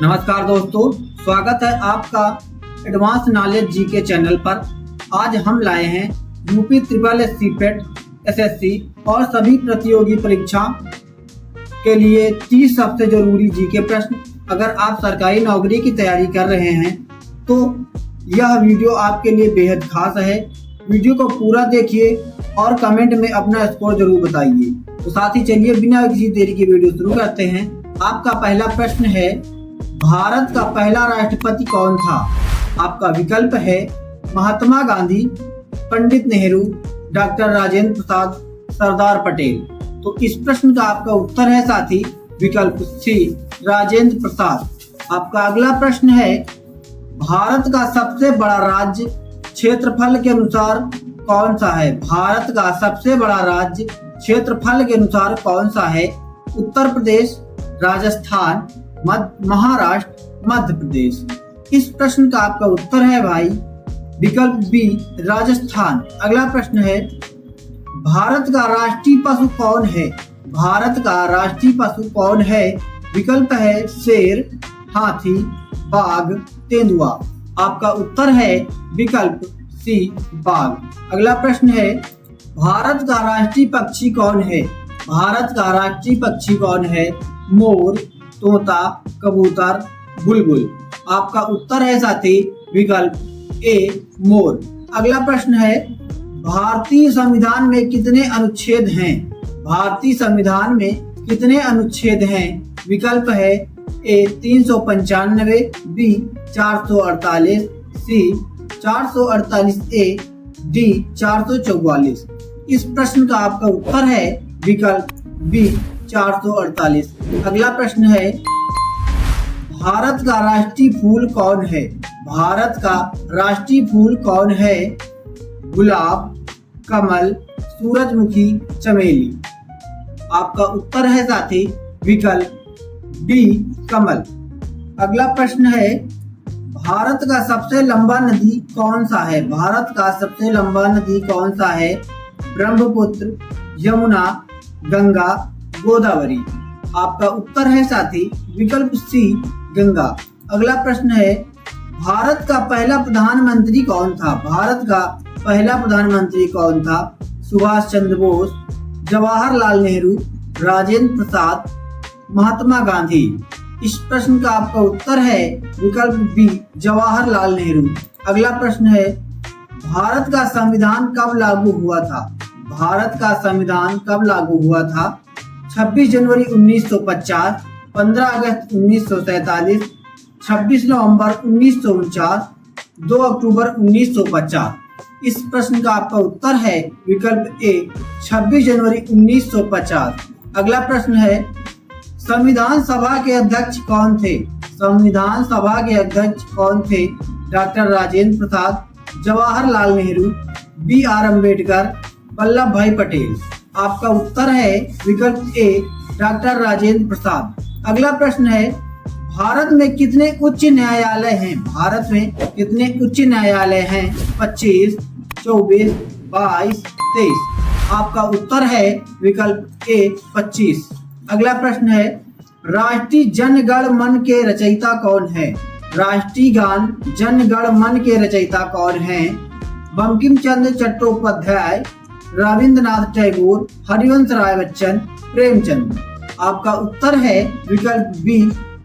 नमस्कार दोस्तों, स्वागत है आपका एडवांस नॉलेज जी के चैनल पर। आज हम लाए हैं UP triple S CIPET, SSC और सभी प्रतियोगी परीक्षा के लिए 30 सबसे जरूरी जी के प्रश्न। अगर आप सरकारी नौकरी की तैयारी कर रहे हैं तो यह वीडियो आपके लिए बेहद खास है। वीडियो को पूरा देखिए और कमेंट में अपना स्कोर जरूर बताइए। तो साथ ही चलिए बिना किसी देरी की वीडियो शुरू करते हैं। आपका पहला प्रश्न है, भारत का पहला राष्ट्रपति कौन था? आपका विकल्प है महात्मा गांधी, पंडित नेहरू, डॉक्टर राजेंद्र प्रसाद, सरदार पटेल। तो इस प्रश्न का आपका उत्तर है साथी विकल्प सी, राजेंद्र प्रसाद। आपका अगला प्रश्न है, भारत का सबसे बड़ा राज्य क्षेत्रफल के अनुसार कौन सा है? भारत का सबसे बड़ा राज्य क्षेत्रफल के अनुसार कौन सा है? उत्तर प्रदेश, राजस्थान, महाराष्ट्र, मध्य प्रदेश। इस प्रश्न का आपका उत्तर है भाई विकल्प बी, राजस्थान। अगला प्रश्न है, भारत का राष्ट्रीय पशु कौन है? भारत का राष्ट्रीय पशु कौन है? विकल्प है शेर, हाथी, बाघ, तेंदुआ। आपका उत्तर है विकल्प सी, बाघ। अगला प्रश्न है, भारत का राष्ट्रीय पक्षी कौन है? भारत का राष्ट्रीय पक्षी कौन है? मोर, तोता, कबूतर, बुलबुल। आपका उत्तर है साथी विकल्प ए, मोर। अगला प्रश्न है, भारतीय संविधान में कितने अनुच्छेद हैं? भारतीय संविधान में कितने अनुच्छेद हैं? विकल्प है ए 395, बी 448, सी 448 ए, डी 444। इस प्रश्न का आपका उत्तर है विकल्प बी 448। अगला प्रश्न है, भारत का राष्ट्रीय फूल कौन है? भारत का राष्ट्रीय फूल कौन है? गुलाब, कमल, सूरजमुखी, चमेली। आपका उत्तर है साथी विकल्प बी, कमल। अगला प्रश्न है, भारत का सबसे लंबा नदी कौन सा है? भारत का सबसे लंबा नदी कौन सा है? ब्रह्मपुत्र, यमुना, गंगा, गोदावरी। आपका उत्तर है साथी विकल्प सी, गंगा। अगला प्रश्न है, भारत का पहला प्रधानमंत्री कौन था? भारत का पहला प्रधानमंत्री कौन था? सुभाष चंद्र बोस, जवाहरलाल नेहरू, राजेंद्र प्रसाद, महात्मा गांधी। इस प्रश्न का आपका उत्तर है विकल्प बी, जवाहरलाल नेहरू। अगला प्रश्न है, भारत का संविधान कब लागू हुआ था? भारत का संविधान कब लागू हुआ था? 26 जनवरी 1950, 15 अगस्त 1947, 26 नवंबर 1949, 2 अक्टूबर 1950। इस प्रश्न का आपका उत्तर है विकल्प ए, 26 जनवरी 1950। अगला प्रश्न है, संविधान सभा के अध्यक्ष कौन थे? संविधान सभा के अध्यक्ष कौन थे? Doctor Rajendra Prasad, Jawaharlal Nehru, B R Ambedkar, Vallabhbhai Patel. आपका उत्तर है विकल्प ए, डॉक्टर राजेंद्र प्रसाद। अगला प्रश्न है, भारत में कितने उच्च न्यायालय हैं? भारत में कितने उच्च न्यायालय हैं? 25, 24, 22, 23। आपका उत्तर है विकल्प ए, 25। अगला प्रश्न है, राष्ट्रीय जनगण मन के रचयिता कौन है? राष्ट्रीय गान जन गण मन के रचयिता कौन है? बंकिम चंद्र चट्टोपाध्याय, रविंद्रनाथ टैगोर, हरिवंश राय बच्चन, प्रेमचंद। आपका उत्तर है विकल्प बी,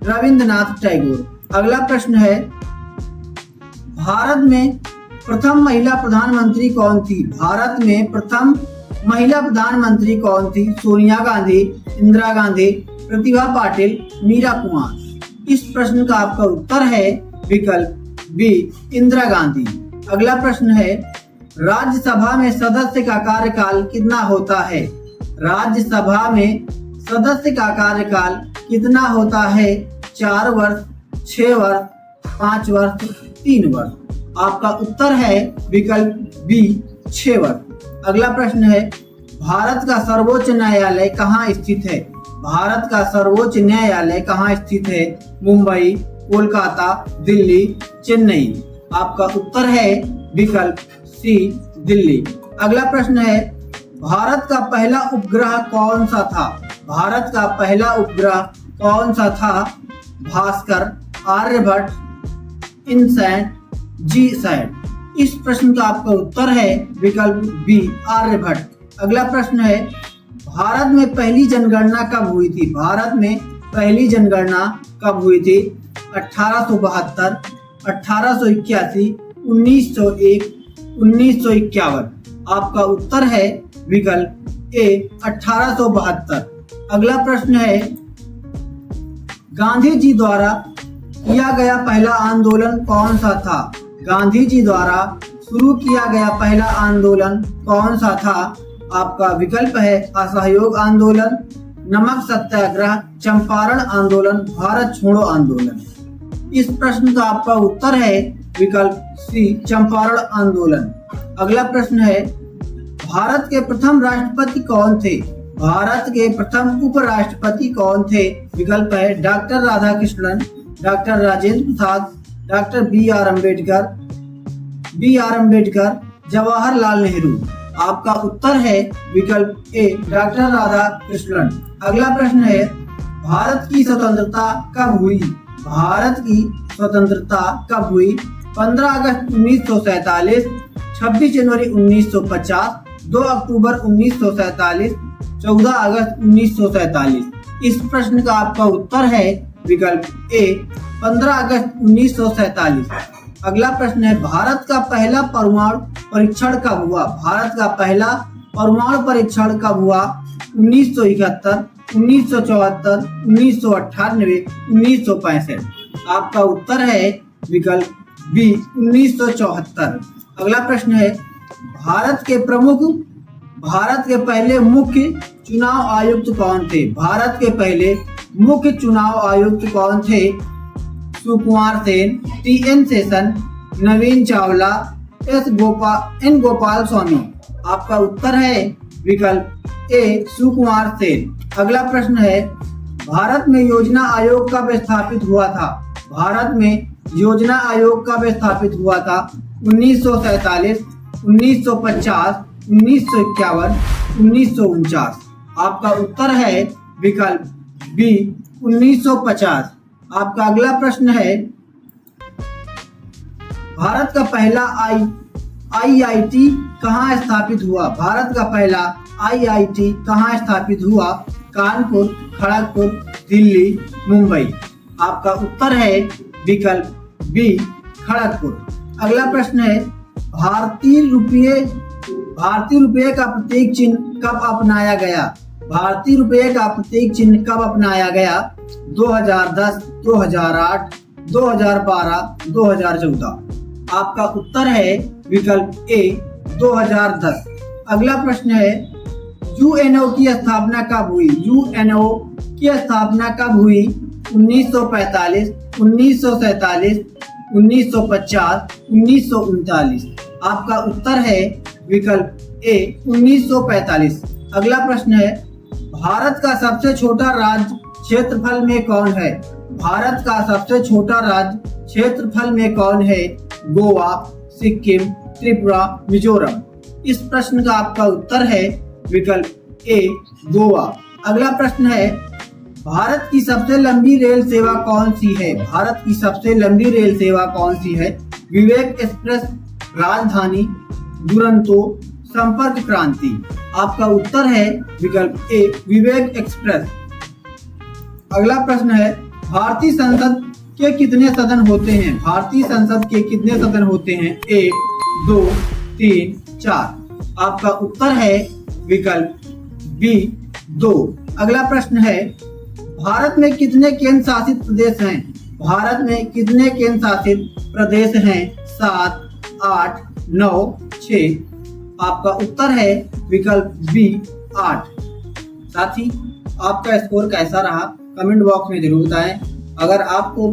रविंद्रनाथ टैगोर। अगला प्रश्न है, भारत में प्रथम महिला प्रधानमंत्री कौन थी? भारत में प्रथम महिला प्रधानमंत्री कौन थी? सोनिया गांधी, इंदिरा गांधी, प्रतिभा पाटिल, मीरा कुमार। इस प्रश्न का आपका उत्तर है विकल्प बी, इंदिरा गांधी। अगला प्रश्न है, राज्यसभा में सदस्य का कार्यकाल कितना होता है? राज्यसभा में सदस्य का कार्यकाल कितना होता है? 4 वर्ष, 6 वर्ष, 5 वर्ष, 3 वर्ष। आपका उत्तर है विकल्प बी, 6 वर्ष। अगला प्रश्न है, भारत का सर्वोच्च न्यायालय कहाँ स्थित है? भारत का सर्वोच्च न्यायालय कहाँ स्थित है? मुंबई, कोलकाता, दिल्ली, चेन्नई। आपका उत्तर है विकल्प सी, दिल्ली। अगला प्रश्न है, भारत का पहला उपग्रह कौन सा था? भारत का पहला उपग्रह कौन सा था? भास्कर, आर्यभट्ट, इनसैट, जी सैट। इस प्रश्न का आपका उत्तर है विकल्प बी आर्यभट्ट। अगला प्रश्न है, भारत में पहली जनगणना कब हुई थी? भारत में पहली जनगणना कब हुई थी? 1872, 1881, 1901, 1951। आपका उत्तर है विकल्प ए 1872। अगला प्रश्न है, गांधी जी द्वारा किया गया पहला आंदोलन कौन सा था? गांधी जी द्वारा शुरू किया गया पहला आंदोलन कौन सा था? आपका विकल्प है असहयोग आंदोलन, नमक सत्याग्रह, चंपारण आंदोलन, भारत छोड़ो आंदोलन। इस प्रश्न का आपका उत्तर है विकल्प सी चंपारण आंदोलन। अगला प्रश्न है, भारत के प्रथम राष्ट्रपति कौन थे? भारत के प्रथम उपराष्ट्रपति कौन थे? विकल्प है doctor Radhakrishnan, doctor Rajendra Prasad, doctor B R Ambedkar, Jawaharlal Nehru. आपका उत्तर है विकल्प ए डॉक्टर राधाकृष्णन। अगला प्रश्न है, भारत की स्वतंत्रता कब हुई? भारत की स्वतंत्रता कब हुई? 15 अगस्त 1947, 26 जनवरी 1950, 2 अक्टूबर 1947, 14 अगस्त 1947। इस प्रश्न का आपका उत्तर है विकल्प ए 15 अगस्त 1947। अगला प्रश्न है, भारत का पहला परमाणु परीक्षण कब हुआ? भारत का पहला परमाणु परीक्षण कब हुआ? 1971, 1974, 1998, 1965। आपका उत्तर है विकल्प बी 1974। अगला प्रश्न है, भारत के पहले मुख्य चुनाव आयुक्त कौन थे? भारत के पहले मुख्य चुनाव आयुक्त कौन थे? सुकुमार सेन, टी.एन. शेषन, नवीन चावला, एन गोपाल स्वामी। आपका उत्तर है विकल्प ए सुकुमार सेन। अगला प्रश्न है, भारत में योजना आयोग कब स्थापित हुआ था? भारत में योजना आयोग कब स्थापित हुआ था? 1947, 1950, 1951, 1949। आपका उत्तर है विकल्प बी 1950। आपका अगला प्रश्न है, भारत का पहला आईआईटी कहाँ स्थापित हुआ? भारत का पहला आईआईटी कहाँ स्थापित हुआ? कानपुर, खड़गपुर, दिल्ली, मुंबई। आपका उत्तर है विकल्प बी खड़गपुर। अगला प्रश्न है, भारतीय रुपये का प्रतीक चिन्ह कब अपनाया गया? भारतीय रुपये का प्रतीक चिन्ह कब अपनाया गया? 2010, 2008, 2012, 2014। आपका उत्तर है विकल्प ए 2010। अगला प्रश्न है, यूएनओ की स्थापना कब हुई? यूएनओ की स्थापना कब हुई? 1945, 1947, 1950, 1939। आपका उत्तर है विकल्प ए 1945। अगला प्रश्न है, भारत का सबसे छोटा राज्य क्षेत्रफल में कौन है? भारत का सबसे छोटा राज्य क्षेत्रफल में कौन है? गोवा, सिक्किम, त्रिपुरा, मिजोरम। इस प्रश्न का आपका उत्तर है विकल्प ए गोवा। अगला प्रश्न है, भारत की सबसे लंबी रेल सेवा कौन सी है? भारत की सबसे लंबी रेल सेवा कौन सी है? विवेक एक्सप्रेस, राजधानी, दुरंतो, संपर्क क्रांति। आपका उत्तर है विकल्प ए विवेक एक्सप्रेस। अगला प्रश्न है, भारतीय संसद के कितने सदन होते हैं? भारतीय संसद के कितने सदन होते हैं? 1, 2, 3, 4। आपका उत्तर है विकल्प बी 2। अगला प्रश्न है, भारत में कितने केंद्र शासित प्रदेश हैं? भारत में कितने केंद्र शासित प्रदेश हैं? 7, 8, 9, 6। आपका उत्तर है विकल्प बी 8। साथी, आपका स्कोर कैसा रहा कमेंट बॉक्स में जरूर बताएं। अगर आपको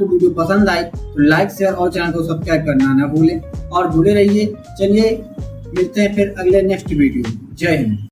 वीडियो पसंद आए तो लाइक, शेयर और चैनल को सब्सक्राइब करना ना भूलें और जुड़े रहिए। चलिए मिलते हैं फिर अगले नेक्स्ट वीडियो। जय हिंद।